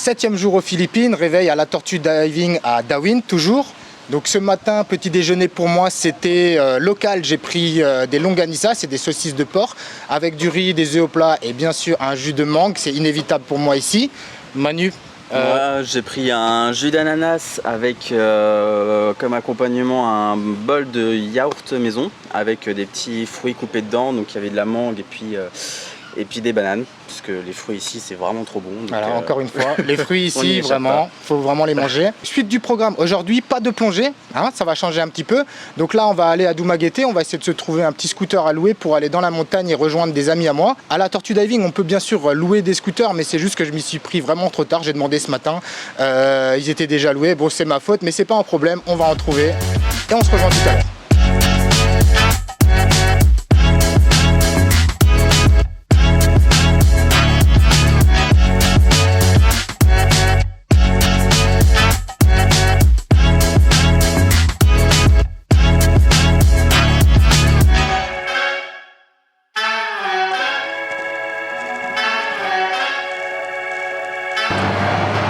7e jour aux Philippines, réveil à la Tortue Diving à Darwin, toujours. Donc ce matin, petit déjeuner pour moi, c'était local. J'ai pris des longanisa, c'est des saucisses de porc, avec du riz, des œufs au plat et bien sûr un jus de mangue. C'est inévitable pour moi ici. Manu Moi, j'ai pris un jus d'ananas avec comme accompagnement un bol de yaourt maison avec des petits fruits coupés dedans. Donc il y avait de la mangue et puis des bananes, parce que les fruits ici c'est vraiment trop bon. Donc, voilà, encore une fois, les fruits ici, vraiment, faut vraiment les manger. Suite du programme, aujourd'hui, pas de plongée, hein, ça va changer un petit peu. Donc là, on va aller à Dumaguete, on va essayer de se trouver un petit scooter à louer pour aller dans la montagne et rejoindre des amis à moi. À la Tortue Diving, on peut bien sûr louer des scooters, mais c'est juste que je m'y suis pris vraiment trop tard. J'ai demandé ce matin, ils étaient déjà loués. Bon, c'est ma faute, mais c'est pas un problème, on va en trouver et on se rejoint tout à l'heure.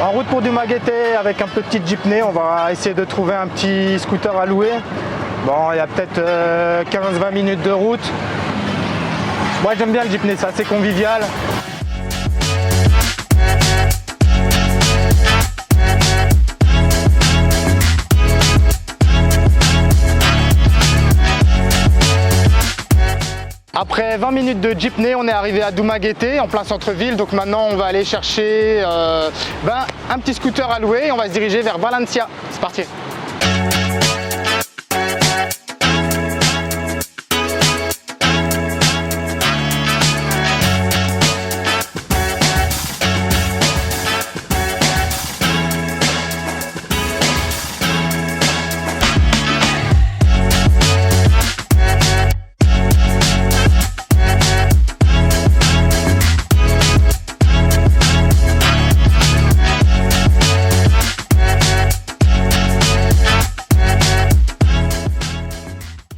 En route pour Dumaguete avec un petit jeepney, on va essayer de trouver un petit scooter à louer. Bon, il y a peut-être 15-20 minutes de route. Moi j'aime bien le jeepney, c'est assez convivial. Après 20 minutes de jeepney, on est arrivé à Dumaguete, en plein centre-ville. Donc maintenant, on va aller chercher un petit scooter à louer et on va se diriger vers Valencia. C'est parti.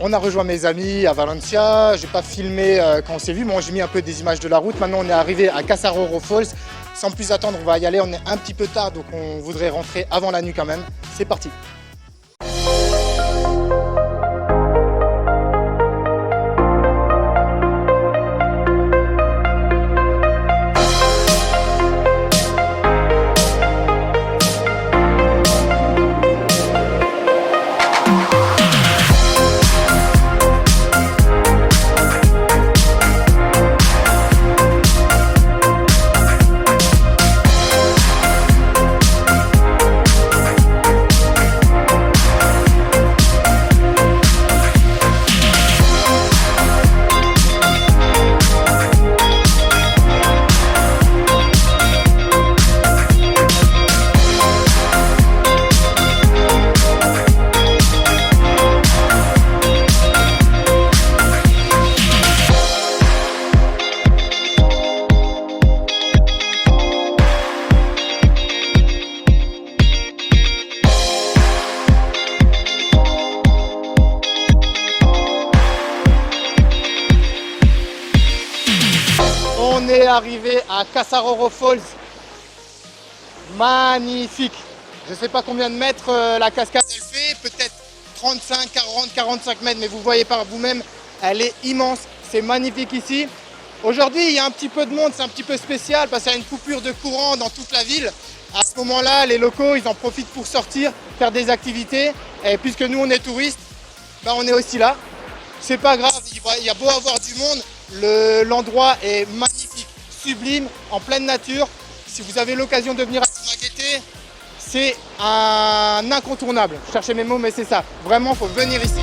On a rejoint mes amis à Valencia, j'ai pas filmé quand on s'est vu, moi j'ai mis un peu des images de la route. Maintenant on est arrivé à Casaroro Falls. Sans plus attendre, on va y aller, on est un petit peu tard donc on voudrait rentrer avant la nuit quand même. C'est parti. On est arrivé à Casaroro Falls, magnifique. Je ne sais pas combien de mètres la cascade elle fait, peut-être 35, 40, 45 mètres, mais vous voyez par vous-même, elle est immense, c'est magnifique ici. Aujourd'hui, il y a un petit peu de monde, c'est un petit peu spécial parce qu'il y a une coupure de courant dans toute la ville. À ce moment-là, les locaux, ils en profitent pour sortir, faire des activités. Et puisque nous, on est touristes, on est aussi là. C'est pas grave, il y a beau avoir du monde, l'endroit est magnifique, sublime, en pleine nature. Si vous avez l'occasion de venir à Dumaguete, c'est un incontournable. Je cherchais mes mots, mais c'est ça. Vraiment, il faut venir ici.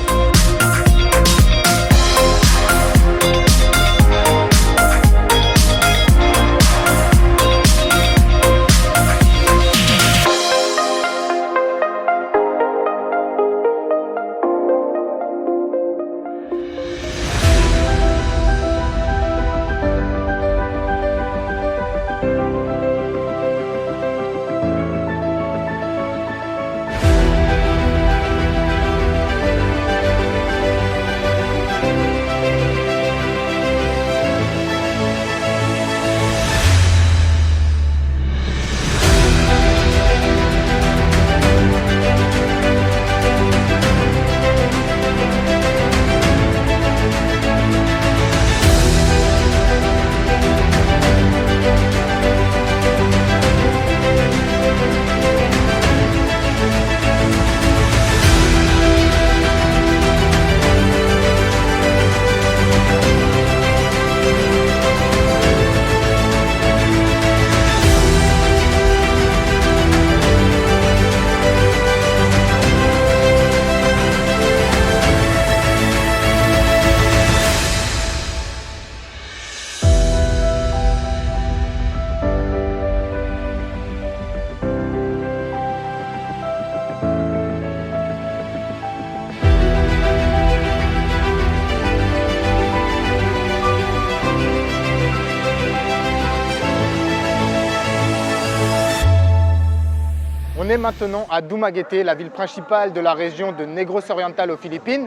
On est maintenant à Dumaguete, la ville principale de la région de Negros Oriental aux Philippines.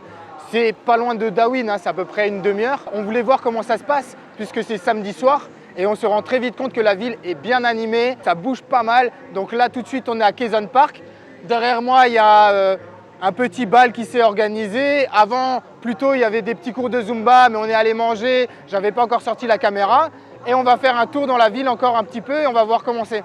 C'est pas loin de Darwin, hein, c'est à peu près une demi-heure. On voulait voir comment ça se passe puisque c'est samedi soir et on se rend très vite compte que la ville est bien animée, ça bouge pas mal. Donc là tout de suite on est à Quezon Park. Derrière moi il y a un petit bal qui s'est organisé. Avant, plutôt, il y avait des petits cours de Zumba, mais on est allé manger. J'avais pas encore sorti la caméra. Et on va faire un tour dans la ville encore un petit peu et on va voir comment c'est.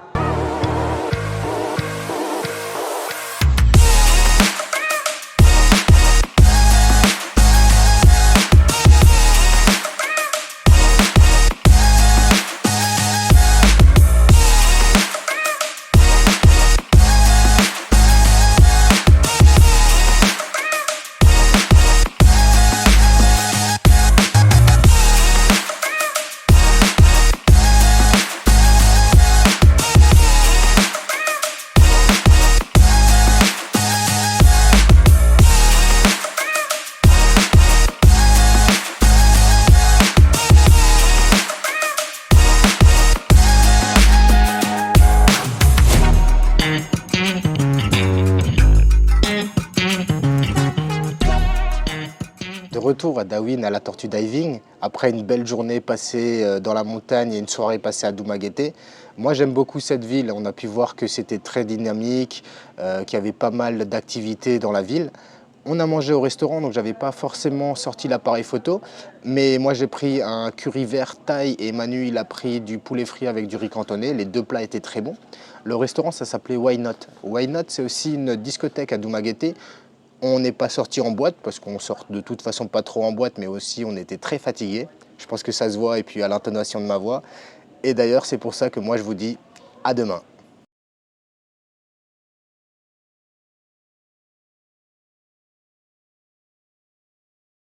De retour à Darwin à la Tortue Diving, après une belle journée passée dans la montagne et une soirée passée à Dumaguete. Moi j'aime beaucoup cette ville, on a pu voir que c'était très dynamique, qu'il y avait pas mal d'activités dans la ville. On a mangé au restaurant, donc j'avais pas forcément sorti l'appareil photo, mais moi j'ai pris un curry vert thaï et Manu il a pris du poulet frit avec du riz cantonné, les deux plats étaient très bons. Le restaurant ça s'appelait Why Not. Why Not c'est aussi une discothèque à Dumaguete. On n'est pas sorti en boîte parce qu'on sort de toute façon pas trop en boîte, mais aussi on était très fatigués. Je pense que ça se voit et puis à l'intonation de ma voix. Et d'ailleurs c'est pour ça que moi je vous dis à demain.